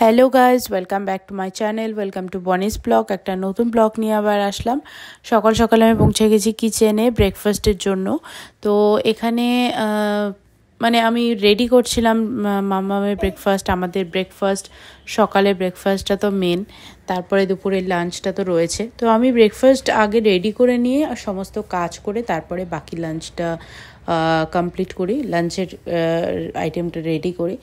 Hello guys, welcome back to my channel. Welcome to বনিস blog. একটা নতুন blog নিয়ে আবার আসলাম। সকাল সকালে আমি পৌঁছে গেছি কিচেনে ব্রেকফাস্টের জন্য। তো এখানে মানে আমি রেডি করছিলাম মামামের ব্রেকফাস্ট। আমাদের ব্রেকফাস্ট, সকালে ব্রেকফাস্টটা তো মেন, তারপরে দুপুরের লাঞ্চটা তো রয়েছে। তো আমি ব্রেকফাস্ট আগে রেডি করে নিয়ে সমস্ত কাজ করে তারপরে বাকি লাঞ্চটা কমপ্লিট করি, লাঞ্চের আইটেমটা রেডি করি।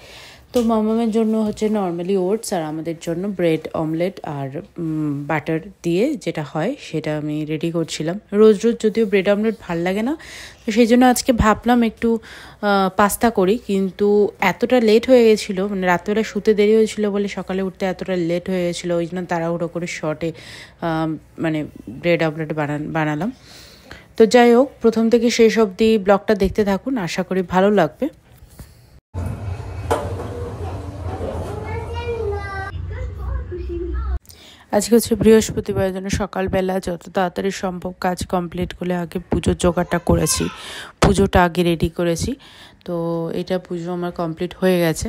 তো মামামের জন্য হচ্ছে নর্মালি ওটস, আর আমাদের জন্য ব্রেড অমলেট আর বাটার দিয়ে যেটা হয় সেটা আমি রেডি করছিলাম। রোজ রোজ যদিও ব্রেড অমলেট ভাল লাগে না, তো সেই জন্য আজকে ভাবলাম একটু পাস্তা করি, কিন্তু এতটা লেট হয়ে গেছিলো, মানে রাত্রেবেলা শুতে দেরি হয়েছিলো বলে সকালে উঠতে এতটা লেট হয়ে গেছিলো, ওই জন্য তাড়াহুড়ো করে শর্টে মানে ব্রেড অমলেট বানালাম। তো যাই হোক, প্রথম থেকে শেষ অবধি ব্লগটা দেখতে থাকুন, আশা করি ভালো লাগবে। আজকে হচ্ছে বৃহস্পতিবার, জন্য সকালবেলা যত তাড়াতাড়ি সম্ভব কাজ কমপ্লিট করে আগে পুজোর জোগাড়টা করেছি, পুজোটা আগে রেডি করেছি। তো এটা পুজো আমার কমপ্লিট হয়ে গেছে।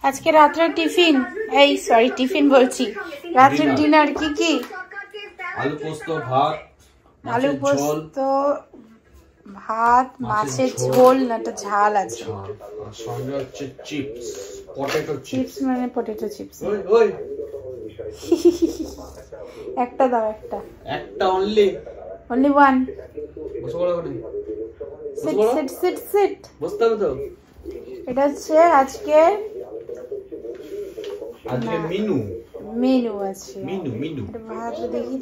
আজকে রাত্রে টিফিন, টিফিন বলছি, রাত্রের ডিনার কি? আলু পোস্ত ভাত, আলু পোস্ত ভাত, মাছের ঝোল না একটা ঝাল আছে, আর সঙ্গে হচ্ছে চিপস, পটেটো চিপস মানে পটেটো চিপস। একটা দাও, একটা অনলি ওয়ান। বসো বড় করে সিট বসতে হবে তো। এটা হচ্ছে আজকে মেনু আছে। ভাত দেখি।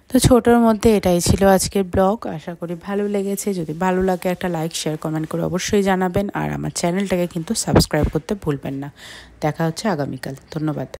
তো ছোটোর মধ্যে এটাই ছিল আজকের ব্লগ। আশা করি ভালো লেগেছে। যদি ভালো লাগে একটা লাইক, শেয়ার, কমেন্ট করে অবশ্যই জানাবেন। আর আমার চ্যানেলটাকে কিন্তু সাবস্ক্রাইব করতে ভুলবেন না। দেখা হচ্ছে আগামীকাল। ধন্যবাদ।